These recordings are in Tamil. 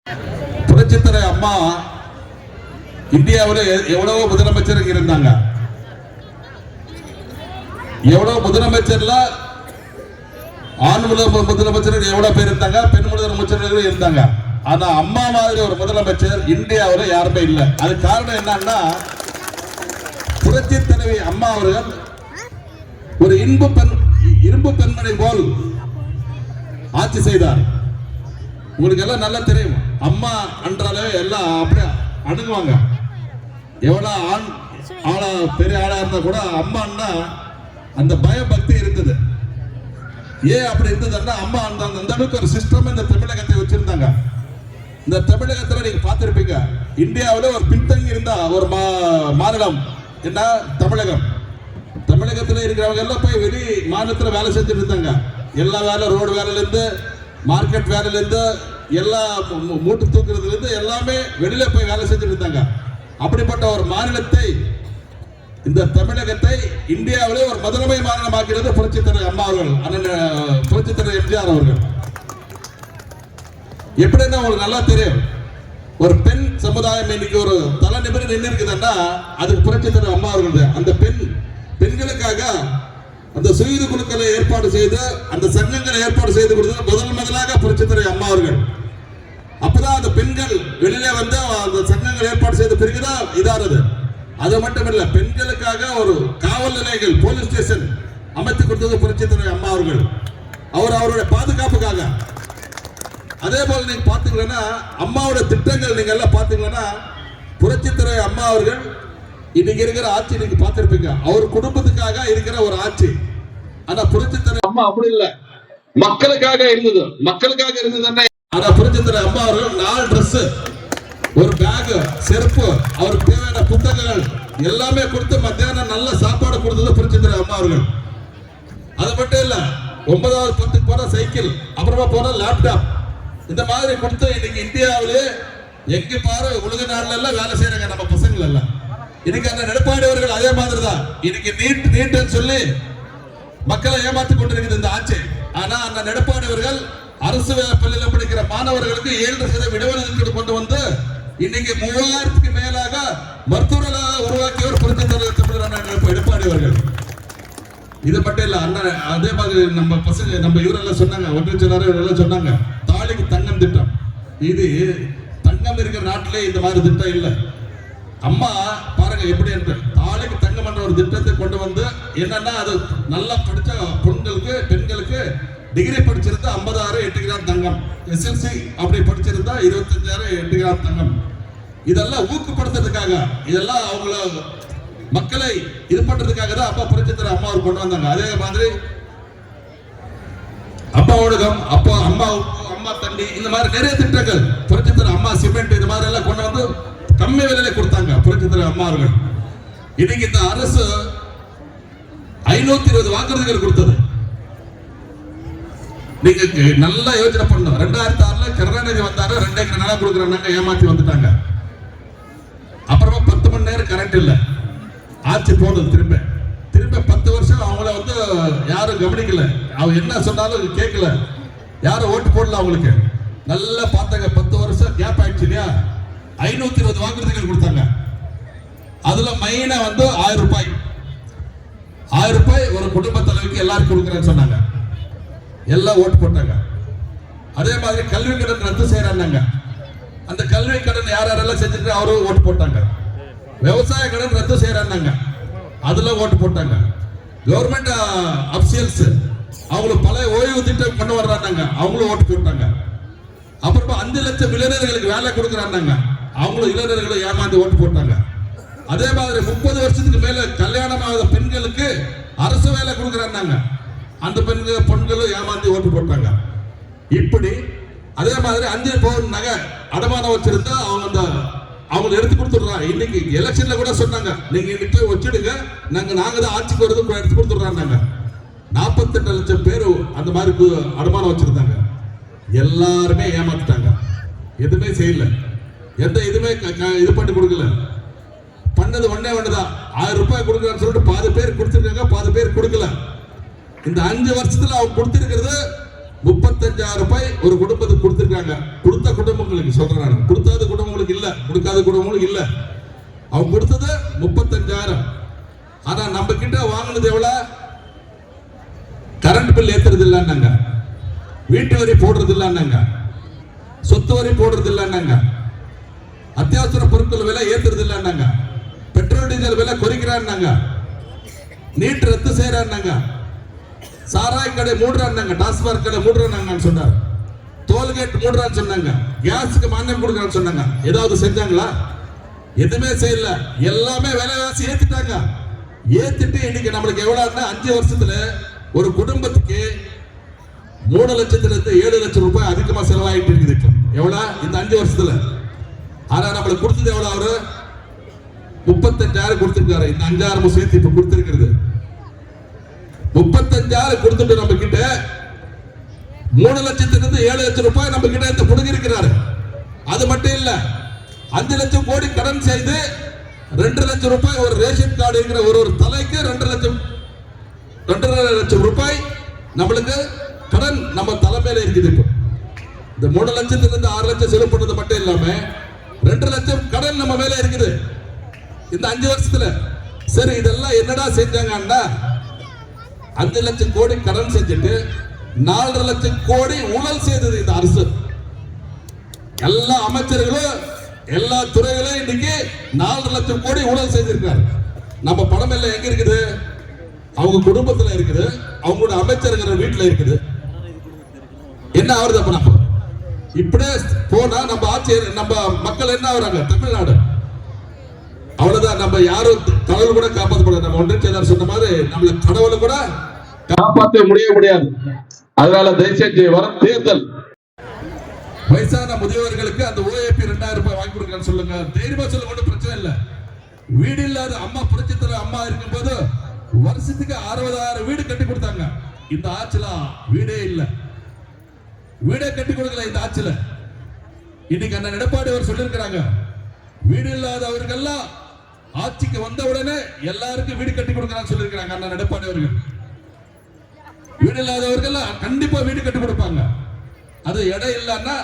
புரட்சித்தலை அம்மா இந்தியாவில் எவ்வளவோ முதலமைச்சர் இருந்தாங்க. எவ்வளவு முதலமைச்சர்ல ஆண் முதலமைச்சர் எவ்வளவு பேர் இருந்தாங்க, பெண் முதலமைச்சர்கள் இருந்தாங்க. ஆனா அம்மா மாதிரி ஒரு முதலமைச்சர் இந்தியாவில் யாருமே இல்லை. அது காரணம் என்னன்னா, புரட்சி தலைவி அம்மா அவர்கள் ஒரு இரும்பு பெண்மணி போல் ஆட்சி செய்தார். உங்களுக்கு எல்லாம் நல்லா தெரியும், அம்மா என்றாலே எல்லாம் அப்படியே அணுகுவாங்க. எவ்வளவு ஆளா பெரிய ஆளா இருந்தா கூட அம்மான்னா அந்த பயபக்தி இருந்தது. ஏன் அப்படி இருந்ததுன்னா, அம்மா அந்த அளவுக்கு ஒரு சிஸ்டம் இந்த தமிழகத்தை வச்சிருந்தாங்க. இந்த தமிழகத்துல நீங்க பார்த்திருப்பீங்க, இந்தியாவில் ஒரு பின்தங்கி இருந்தா ஒரு மாநிலம் என்ன தமிழகம். தமிழகத்தில் இருக்கிறவங்க எல்லாம் போய் வெளி மாநிலத்தில் வேலை செஞ்சுட்டு இருந்தாங்க. எல்லா வேலை, ரோடு வேலையில இருந்து மார்க்கெட் வேலையில இருந்து எல்லா மூட்டு தூக்குறதுல இருந்து எல்லாமே வெளியில போய் வேலை செஞ்சுட்டு இருந்தாங்க. அப்படிப்பட்ட ஒரு மாநிலத்தை, இந்த தமிழகத்தை இந்தியாவிலே ஒரு முதன்மை மாநிலமாக்கிறது புரட்சித்தலைவர் அம்மா அவர்கள், அண்ணன் புரட்சித்தலைவர் எம்ஜிஆர் அவர்கள். எப்படின்னா உங்களுக்கு நல்லா தெரியும், ஒரு பெண் சமுதாயம் இன்னைக்கு ஒரு தலை நிமிர்ந்து நின்று இருக்குதுன்னா அதுக்கு புரட்சித்தலைவர் அம்மா அவர்கள். அந்த பெண்களுக்காக அந்த சுயது குழுக்களை ஏற்பாடு செய்து அந்த சங்கங்களை ஏற்பாடு செய்து கொடுத்தது முதலாக புரட்சித்தலைவர் அம்மா அவர்கள். அப்பதான் அந்த பெண்கள் வெளியிலே வந்து அந்த சங்கங்கள் ஏற்பாடு செய்த பிறகுதான் இதானது. அது மட்டும் இல்ல, பெண்களுக்காக ஒரு காவல் நிலையங்கள், போலீஸ் ஸ்டேஷன் அமைத்து கொடுத்தது புரட்சித்தலைவர் அம்மா அவர்கள். அவருடைய பாதுகாப்புக்காக. அதே போல நீங்க பாத்தீங்கன்னா அம்மாவோட திட்டங்கள் நீங்க எல்லாம் பாத்தீங்கன்னா, புரட்சித்தலைவர் அம்மா அவர்கள் இன்னைக்கு இருக்கிற ஆட்சி நீங்க பார்த்திருப்பீங்க, அவர் குடும்பத்துக்காக இருக்கிற ஒரு ஆட்சி. ஆனா புரட்சித்தலைவர் அம்மா அப்படி இல்ல, மக்களுக்காக இருந்தது. மக்களுக்காக இருந்ததுன்னா, ஆனா புரட்சித்தலைவர் அம்மா அவர்கள் 4 டிரெஸ், ஒரு பேக், செருப்பு, அவருக்கு தேவையான புத்தகங்கள் எல்லாமே கொடுத்து மத்தியானம் நல்ல சாப்பாடு கொடுத்தது புரட்சித்தலைவர் அம்மா அவர்கள். அது மட்டும் இல்ல, 9வது 10க்கு போன சைக்கிள், அப்புறமா போன லேப்டாப், இந்த மாதிரி கொடுத்து இன்னைக்கு இந்தியாவிலே எங்க பாரு உலக நாடுல எல்லாம் வேலை செய்யறாங்க நம்ம பசங்கள் எல்லாம். இன்னைக்கு அந்த எடப்பாடி அவர்கள் அதே மாதிரி தான் இன்னைக்கு நீட்னு சொல்லி மக்களை ஏமாத்தி கொண்டிருக்கிறது இந்த ஆட்சி. ஆனா அந்த எடப்பாடி அவர்கள் அரசு பள்ளியில் படிக்கிற மாணவர்களுக்கு 7% விடுதலை கொண்டு வந்து இன்னைக்கு 3000க்கு மேலாக மருத்துவர்களாக உருவாக்கியவர் புரட்சித்தலைவர் எடப்பாடி அவர்கள். இது மட்டும் இல்ல, அண்ணன் அதே மாதிரி நம்ம பசங்க நம்ம இவரெல்லாம் சொன்னாங்க, ஒன்றிய சொன்னாங்க தாலிக்கு தங்கம் திட்டம். இது தங்கம் இருக்கிற நாட்டிலே இந்த மாதிரி திட்டம் இல்லை. அம்மா பாருங்க எப்படி என்று தாலிக்கு தங்கம் என்ற ஒரு திட்டத்தை கொண்டு வந்து என்னன்னா, அது நல்லா படிச்ச பெண்களுக்கு டிகிரி படிச்சிருந்தா 50,000 8 கிராம் தங்கம், SLC அப்படி படிச்சிருந்தா 25,000 8 கிராம் தங்கம். இதெல்லாம் ஊக்கப்படுத்துறதுக்காக, இதெல்லாம் அவங்கள மக்களை இது பண்றதுக்காக தான் அப்பா புரட்சித்தலைவர் அம்மா கொண்டு வந்தாங்க. அதே மாதிரி அப்பா ஊடகம், அப்பா அம்மா தண்ணி, இந்த மாதிரி நிறைய திட்டங்கள் புரட்சித்தலைவர் அம்மா சிமெண்ட், இந்த மாதிரி எல்லாம் கொண்டு வந்து கம்மி விலையில கொடுத்தாங்க புரட்சித்தலைவர் அம்மா அவர்கள். இன்னைக்கு இந்த அரசு 520 வாக்குறுதிகள் கொடுத்தது. நீங்க நல்லா யோசனை பண்ணணும். 2006ல கருணாநிதி வந்தாரு, 2 ஏக்கர் நிலம் கொடுக்குறாங்க, ஏமாத்தி வந்துட்டாங்க. அப்புறமா 10 மணி நேரம் கரண்ட் இல்ல, ஆட்சி போனது திரும்ப 10 வருஷம் அவங்கள வந்து யாரும் கவனிக்கல. அவங்க என்ன சொன்னாலும் கேட்கல, யாரும் ஓட்டு போடல அவங்களுக்கு. நல்லா பார்த்தாங்க, 10 வருஷம் கேப் ஆயிடுச்சு இல்லையா. 520 வாக்குறுதிகள் கொடுத்தாங்க. அதுல மைனா வந்து 1000 ரூபாய் ஒரு குடும்ப தலைவிக்கு எல்லாரும் கொடுக்குறேன்னு சொன்னாங்க. எல்லாம் ஓட்டு போட்டாங்க. அதே மாதிரி கல்வி கடன் ரத்து செய்யறாங்க. அந்த கல்வி கடன் யாரெல்லாம் செஞ்சுட்டு அவரும் ஓட்டு போட்டாங்க. விவசாய கடன் ரத்து செய்யறாங்க, அதுல ஓட்டு போட்டாங்க. கவர்மெண்ட் அபிஷியல்ஸ் அவங்களுக்கு பல ஓய்வு திட்டம் கொண்டு வர்றாங்க, அவங்களும் ஓட்டு போட்டாங்க. அப்புறமா 5 லட்சம் இளைஞர்களுக்கு வேலை கொடுக்குறாங்க, அவங்களும் இளைஞர்களை ஏமாந்து ஓட்டு போட்டாங்க. அதே மாதிரி 30 வருஷத்துக்கு மேல கல்யாணம் ஆகாத பெண்களுக்கு அரசு வேலை கொடுக்குறாங்க, அந்த பெண்களும் ஏமாந்து ஓட்டு போட்டாங்க. இப்படி அதே மாதிரி 5 பவுன் நகை அடமானம் வச்சிருந்தா அவங்க எடுத்து கொடுத்துடுறாங்க. இன்னைக்கு எலெக்ஷன்ல கூட சொன்னாங்க, நீங்க இன்னைக்கு போய் வச்சிடுங்க, நாங்க தான் ஆட்சிக்கு வருது எடுத்து கொடுத்துடுறாங்க. 48 லட்சம் பேர் அந்த மாதிரி அடமானம் வச்சிருந்தாங்க. எல்லாருமே ஏமாத்திட்டாங்க, எதுவுமே செய்யல, எந்த இதுவுமே இது பண்ணி கொடுக்கல. பண்ணது ஒண்ணுதான், 1000 ரூபாய் கொடுக்கறன்னு சொல்லிட்டு பாதி பேர் கொடுத்துருக்காங்க, பாதி பேர் கொடுக்கல. இந்த 5 வருஷத்துல அவங்க கொடுத்திருக்கிறது 35,000 ரூபாய் ஒரு குடும்பத்துக்கு கொடுத்திருக்காங்க. கொடுத்த குடும்பங்களுக்கு சொல்றேன் நான், கொடுக்காத குடும்பங்களுக்கு இல்ல, கொடுக்காத குடும்பங்களுக்கு இல்ல. அவங்க கொடுத்தது 35,000. ஆனா நம்ம கிட்ட வாங்கினது எவ்வளவு? கரண்ட் பில் ஏத்துறது இல்லன்னாங்க, வீட்டு வரி போடுறது இல்லன்னாங்க, சொத்து வரி போடுறது இல்லன்னாங்க, அத்தியாவசிய பொருட்கள் விலை ஏத்துறது இல்லன்னாங்க, பெட்ரோல் டீசல் விலை குறைக்கிறான்னாங்க, நீட் ரத்து செய்யறான்னாங்க, சாராய் கடை மூடுறாங்க, டாஸ்மாக் கடை மூடுறாங்கன்னு சொன்னார், டோல்கேட் மூடுறான்னு சொன்னாங்க, கேஸுக்கு மானியம் கொடுக்கறான்னு சொன்னாங்க. ஏதாவது செஞ்சாங்களா? எதுவுமே செய்யல. எல்லாமே விலைவாசி ஏத்திட்டாங்க. ஏத்திட்டு இன்னைக்கு நம்மளுக்கு எவ்வளவுன்னா 5 வருஷத்துல ஒரு குடும்பத்துக்கு 3 லட்சத்திலிருந்து 7 லட்சம் ரூபாய் அதிகமா செலவாயிட்டு இருக்குது. எவ்வளவு? இந்த 5 வருஷத்துல. ஆனா நம்மளுக்கு கொடுத்தது எவ்வளவு? அவரு 35,000 கொடுத்திருக்காரு. இந்த 5,000 சேர்த்து இப்ப கொடுத்திருக்கிறது 35,000 கொடுத்துட்டு நம்ம கிட்ட 3 லட்சத்திலிருந்து 7 லட்சம் ரூபாய் நம்ம கிட்ட இந்த புடுங்கி இருக்கிறாரு. அது மட்டும் இல்ல, 5 லட்சம் கோடி கடன் செய்து 2 லட்சம் ரூபாய் ஒரு ரேஷன் கார்டு இருக்கிற ஒரு தலைக்கு 2.5 லட்சம் ரூபாய் நம்மளுக்கு கடன் நம்ம தலைமையில இருக்குது. இப்போ இந்த 3 லட்சத்திலிருந்து 6 லட்சம் செலவு பண்ணது மட்டும் இல்லாம 2 லட்சம் கடன் நம்ம மேல இருக்குது இந்த 5 வருஷத்துல. சரி, இதெல்லாம் என்னடா செஞ்சாங்கன்னா 5 லட்சம் கோடி கடன் செஞ்சுட்டு 4.5 லட்சம் கோடி ஊழல் செய்தது இந்த அரசு. எல்லா அமைச்சர்களும் எல்லா துறைகளும் இன்னைக்கு 4.5 லட்சம் கோடி ஊழல் செய்திருக்காரு. நம்ம பணம் எல்லாம் எங்க இருக்குது? அவங்க குடும்பத்துல இருக்குது, அவங்களோட அமைச்சர்கள் வீட்டுல இருக்குது. என்ன ஆகுது அப்ப? நம்ம இப்படியே போனா நம்ம ஆட்சி, நம்ம மக்கள் என்ன ஆகுறாங்க? தமிழ்நாடு அவ்வளவுதான். நம்ம யாரும் கடவுள் கூட காப்பாற்றப்பட, நம்ம ஒன்றிய செயலாளர் சொன்ன மாதிரி நம்மள கடவுளை கூட காப்பாற்ற முடியாது. அதனால தயவுசெய்து வரும் தேர்தல் வயசான முதியவர்களுக்கு அந்த OAP 2,000 ரூபாய் வாங்கி கொடுக்கன்னு சொல்லுங்க. தைரியமா சொல்லுங்க, ஒன்றும் பிரச்சனை இல்லை. வீடு இல்லாத அம்மா, புரட்சித்தலைவர் அம்மா இருக்கும் போது வருஷத்துக்கு 60,000 வீடு கட்டி கொடுத்தாங்க. இந்த ஆட்சியில வீடே இல்ல, வீடே கட்டி கொடுக்கல இந்த ஆட்சியில. இன்னைக்கு அண்ணன் எடப்பாடி அவர் சொல்லியிருக்கிறாங்க, வீடு இல்லாதவர்கள்லாம் ஆட்சிக்கு வந்த உடனே எல்லாருக்கும் வீடு கட்டி கொடுக்கறான்னு சொல்லியிருக்கிறாங்க அண்ணன் எடப்பாடி அவர்கள். வீடு இல்லாதவர்கள் கண்டிப்பா வீடு கட்டி கொடுப்பாங்க. அது இடம் இல்லைன்னா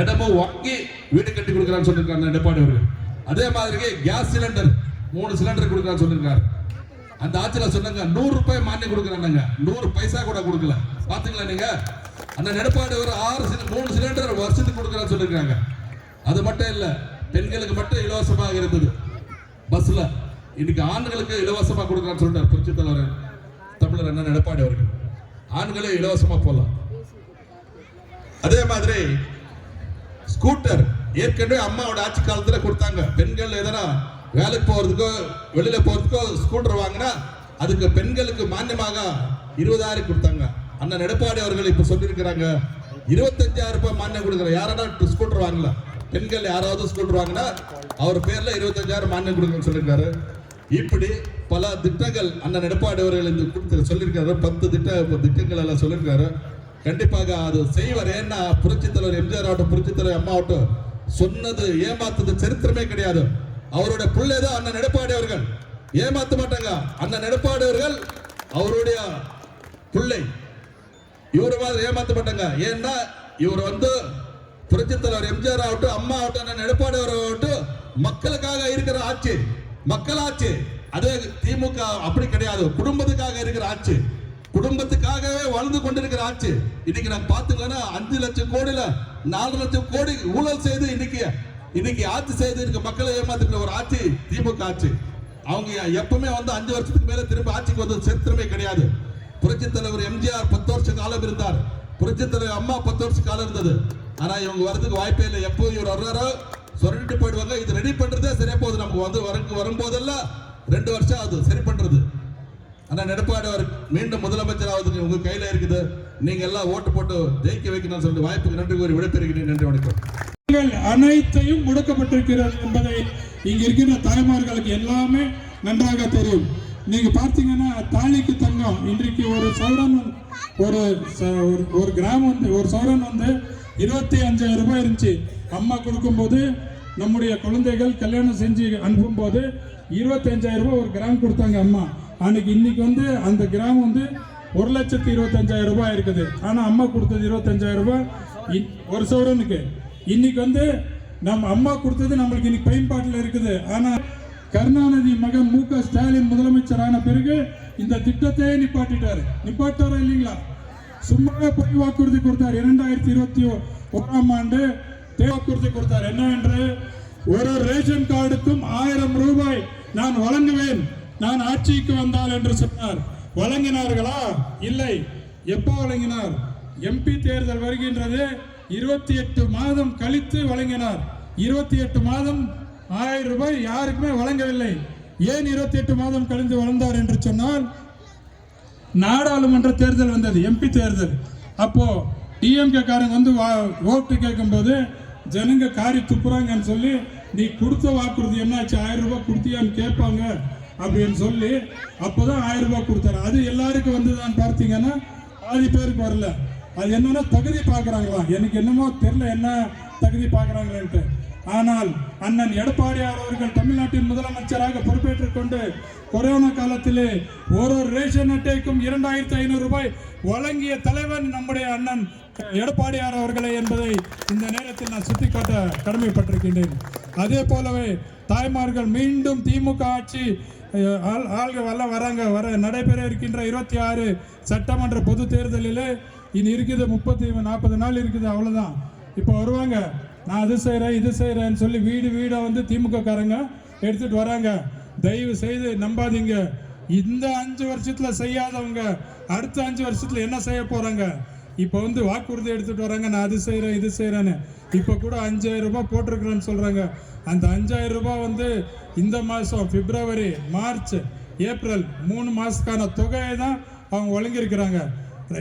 இடமும் வாங்கி வீடு கட்டி கொடுக்கறான்னு சொல்லியிருக்காங்க எடப்பாடி அவர்கள். அதே மாதிரி கேஸ் சிலிண்டர் 3 சிலிண்டர் கொடுக்கறான்னு சொல்லியிருக்காரு. அந்த ஆட்சியில சொன்னாங்க 100 ரூபாய் மானியம் கொடுக்கறாங்க, 100 பைசா கூட கொடுக்கல. பாத்தீங்களா நீங்க? அந்த எடப்பாடி ஒரு 3 சிலிண்டர் வருஷத்துக்கு கொடுக்கறான்னு சொல்லியிருக்காங்க. அது மட்டும் இல்ல, பெண்களுக்கு மட்டும் இலவசமாக இருந்தது பஸ்ல. இன்னைக்கு ஆண்களுக்கு இலவசமா கொடுக்கறான்னு சொல்றாரு புரட்சித் தலைவர் தமிழர் அண்ணன் எடப்பாடி அவர்கள். ஆண்களே இலவசமா போலாம். அதே மாதிரி ஸ்கூட்டர் ஏற்கனவே அம்மாவோட ஆட்சி காலத்துல கொடுத்தாங்க. பெண்கள் எதனா வேலைக்கு போறதுக்கோ வெளியில போறதுக்கோ ஸ்கூட்டர் வாங்கினா அதுக்கு பெண்களுக்கு மானியமாக 20,000 கொடுத்தாங்க. அண்ணன் எடப்பாடி அவர்கள் இப்ப சொல்லியிருக்கிறாங்க 25,000 ரூபாய் மானியம் கொடுக்குற. யாராவது ஸ்கூட்டர் வாங்கல, பெண்கள் யாராவது ஸ்கூட்டர் வாங்கினா அவர் பேர்ல 25,000 மானியம் கொடுக்கணும்னு சொல்லியிருக்காரு. இப்படி பல திட்டங்கள் அண்ணன் எடப்பாடி அவர்கள் இந்த சொல்லியிருக்காரு. 10 திட்டங்கள் எல்லாம் சொல்லியிருக்காரு. கண்டிப்பாக அது செய்வார். ஏன்னா புரட்சித் தலைவர் எம்ஜிஆர் ஆகட்டும், புரட்சித் தலைவர் அம்மா ஆகட்டும் சொன்னது ஏமாத்தது சரித்திரமே கிடையாது. அவருடைய பிள்ளைதான் அண்ணன் எடப்பாடி அவர்கள். ஏமாத்த மாட்டாங்க அண்ணன் எடப்பாடி அவர்கள், அவருடைய பிள்ளை. இவரு மாதிரி ஏமாத்த மாட்டாங்க. ஏன்னா இவர் புரட்சித் தலைவர் எம்ஜிஆர் ஆகட்டும், அம்மா ஆகட்டும், அண்ணன் எடப்பாடி ஆகட்டும் மக்களுக்காக இருக்கிற ஆட்சி, மக்கள் ஆட்சி. அதே திமுக அப்படி கிடையாது, குடும்பத்துக்காக இருக்கிற ஆட்சி, குடும்பத்துக்காகவே வாழ்ந்து கொண்டிருக்கிற ஆட்சி. இன்னைக்கு நம்ம பாத்துக்கலன்னா 5 லட்சம் கோடியில 4 லட்சம் கோடி ஊழல் செய்து இன்னைக்கு ஆட்சி செய்து இருக்க மக்களை ஏமாத்துக்கிற ஒரு ஆட்சி திமுக ஆட்சி. அவங்க எப்பவுமே 5 வருஷத்துக்கு மேல திரும்ப ஆட்சிக்கு வந்தது சரித்திரமே கிடையாது. புரட்சித் தலைவர் எம்ஜிஆர் 10 வருஷ காலம் இருந்தார், புரட்சித் தலைவர் அம்மா 10 வருஷ காலம் இருந்தது. ஆனா இவங்க வரதுக்கு வாய்ப்பே இல்லை. எப்போ இவர் வர்றாரோ சொல்லிட்டு போயிடுவாங்க. இது ரெடி பண்றதே சரியா போகுது. நமக்கு வரும்போதெல்லாம் 2 வருஷம் ஆகுது சரி பண்றது. ஆனா எடப்பாடி அவர் மீண்டும் முதலமைச்சர் ஆகுதுக்கு உங்க கையில இருக்குது. நீங்க எல்லாம் ஓட்டு போட்டு ஜெயிக்க வைக்கணும்னு சொல்லி வாய்ப்புக்கு நன்றி கூறி விடைபெறுகிறேன். நன்றி, வணக்கம். அனைத்தையும் முடக்கப்பட்டிருக்கிறது என்பதை இங்க இருக்கிற தாய்மார்களுக்கு எல்லாமே நன்றாக தெரியும். நீங்க பார்த்தீங்கன்னா தாலிக்கு தங்கம் இன்றைக்கு ஒரு சவரன் ஒரு கிராம் ஒரு சவரன் 25,000 ரூபாய் இருந்துச்சு. அம்மா கொடுக்கும்போது நம்முடைய குழந்தைகள் கல்யாணம் செஞ்சு அனுப்பும் போது 25,000 ரூபாய் ஒரு கிராம் கொடுத்தாங்க அம்மா. அன்னைக்கு இன்னைக்கு அந்த கிராம் 1,25,000 ரூபாய் இருக்குது. ஆனா அம்மா கொடுத்தது 25,000 ரூபாய் ஒரு சவரனுக்கு. இன்னைக்கு வந்து நம்ம அம்மா கொடுத்தது நம்மளுக்கு இன்னைக்கு பயன்பாட்டில் இருக்குது. ஆனா கருணாநிதி மகன் மு.க. ஸ்டாலின் முதலமைச்சரான பிறகு இந்த திட்டத்தையே நிப்பாட்டாரா இல்லைங்களா? சும்மாவே பொய் வாக்குறுதி கொடுத்தார். 2021ஆம் ஆண்டு வாக்குறுதி கொடுத்தார். என்னவென்று, ஒரு ரேஷன் கார்டுக்கும் 1000 ரூபாய் நான் வழங்குவேன் நான் ஆட்சிக்கு வந்தால் என்று சொன்னார். வழங்கினார்களா? இல்லை. எப்போ வழங்கினார்? எம்பி தேர்தல் வருகின்றது, 28 மாதம் கழித்து வழங்கினார். 28 மாதம் 1000 ரூபாய் யாருக்குமே வழங்கவில்லை. ஏன் 28 மாதம் கழிந்து வளர்ந்தார் என்று சொன்னால், நாடாளுமன்ற தேர்தல் வந்தது, எம்பி தேர்தல். அப்போ டிஎம்கே காரங்க வந்து ஓட்டு கேட்கும்போது ஜனங்க காரி துப்புறாங்கன்னு சொல்லி, நீ கொடுத்த வாக்குறுதி என்னாச்சு, 1000 ரூபாய் கொடுத்தியான்னு கேட்பாங்க அப்படின்னு சொல்லி அப்போதான் 1000 ரூபாய் கொடுத்தாரு. அது எல்லாருக்கும் வந்துதான் பார்த்தீங்கன்னா பாதி பேருக்கு வரல. அது என்னன்னா தகுதி பார்க்குறாங்களாம். எனக்கு என்னமோ தெரியல என்ன தகுதி பார்க்குறாங்களேன்ட்டு. ஆனால் அண்ணன் எடப்பாடியார் அவர்கள் தமிழ்நாட்டின் முதலமைச்சராக பொறுப்பேற்றுக் கொண்டு கொரோனா காலத்திலே ஒரு ரேஷன் அட்டைக்கும் 2,500 ரூபாய் வழங்கிய தலைவன் நம்முடைய அண்ணன் எடப்பாடியார் அவர்களே என்பதை இந்த நேரத்தில் நான் சுட்டிக்காட்ட கடமைப்பட்டிருக்கின்றேன். அதே போலவே தாய்மார்கள் மீண்டும் திமுக ஆட்சி ஆள்கள் எல்லாம் வர நடைபெற இருக்கின்ற 26 சட்டமன்ற பொது தேர்தலில் இனி இருக்குது 30-40 நாள் இருக்குது, அவ்வளோதான். இப்போ வருவாங்க, நான் அது செய்கிறேன் இது செய்கிறேன்னு சொல்லி வீடாக வந்து திமுக காரங்க எடுத்துகிட்டு வராங்க. தயவு செய்து நம்பாதீங்க. இந்த 5 வருஷத்தில் செய்யாதவங்க அடுத்த 5 வருஷத்தில் என்ன செய்ய போகிறாங்க? இப்போ வந்து வாக்குறுதி எடுத்துகிட்டு வராங்க, நான் அது செய்கிறேன் இது செய்கிறேன்னு. இப்போ கூட 5,000 ரூபாய் போட்டிருக்கிறேன்னு சொல்கிறாங்க. அந்த 5,000 ரூபாய் வந்து இந்த மாதம் பிப்ரவரி, மார்ச், ஏப்ரல் 3 மாதத்துக்கான தொகையை தான் அவங்க வழங்கியிருக்கிறாங்க.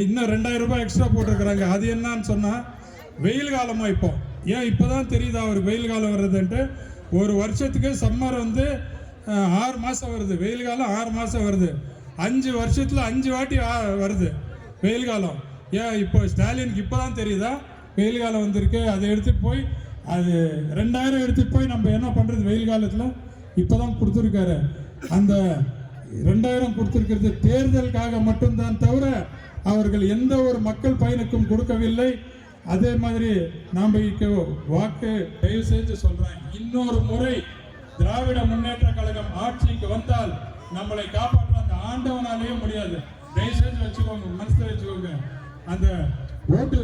இன்னும் 2,000 ரூபாய் எக்ஸ்ட்ரா போட்டிருக்கிறாங்க. அது என்னன்னு சொன்னால், வெயில் காலமாக இப்போ ஏன் இப்போ தான் தெரியுதா அவருக்கு வெயில் காலம் வருதுன்ட்டு. ஒரு வருஷத்துக்கு சம்மர் வந்து 6 மாதம் வருது, வெயில் காலம் 6 மாதம் வருது. 5 வருஷத்தில் 5 வாட்டி வருது வெயில் காலம். ஏன் இப்போ ஸ்டாலினுக்கு இப்போ தான் தெரியுதா வெயில் காலம் வந்திருக்கு? அதை எடுத்துகிட்டு போய் அது 2,000 எடுத்துகிட்டு போய் நம்ம என்ன பண்ணுறது வெயில் காலத்தில்? இப்போ தான் கொடுத்துருக்காரு. அந்த 2,000 கொடுத்துருக்கிறது தேர்தலுக்காக மட்டும்தான் தவிர அவர்கள் எந்த ஒரு மக்கள் பயனுக்கும் கொடுக்கவில்லை. அதே மாதிரி நாம் வாக்கு தயவு செஞ்சு சொல்றேன், இன்னொரு முறை திராவிட முன்னேற்ற கழகம் ஆட்சிக்கு வந்தால் நம்மளை காப்பாற்ற அந்த ஆண்டவனாலேயே முடியாது. தயவு செஞ்சு வச்சுக்கோங்க, மனசுல வச்சுக்கோங்க. அந்த ஓட்டு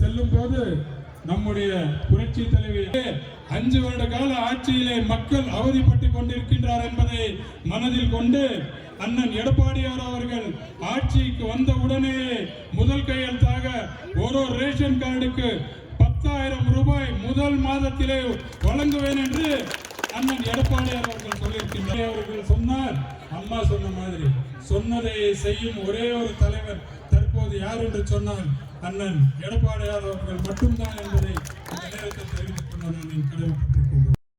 செல்லும் போது நம்முடைய புரட்சி தலைவி 5 வருட கால ஆட்சியிலே மக்கள் அவதிப்பட்டு கொண்டிருக்கின்றார் என்பதை மனதில் கொண்டு அண்ணன் எடப்பாடியார் அவர்கள் ஆட்சிக்கு வந்த உடனே முதல் கையெழுத்தாக ஒரு ரேஷன் கார்டுக்கு 10,000 ரூபாய் முதல் மாதத்திலே வழங்குவேன் என்று அண்ணன் எடப்பாடியார் அவர்கள் சொல்லியிருக்கின்றார். அவர்கள் சொன்னார், அம்மா சொன்ன மாதிரி சொன்னதை செய்யும் ஒரே ஒரு தலைவர் தற்போது யார் என்று சொன்னால் அண்ணன் எடப்பாடியார் அவர்கள் மட்டும்தான் என்பதை இந்த நேரத்தில் தெரிவித்துக் கொண்டு நான் கடமை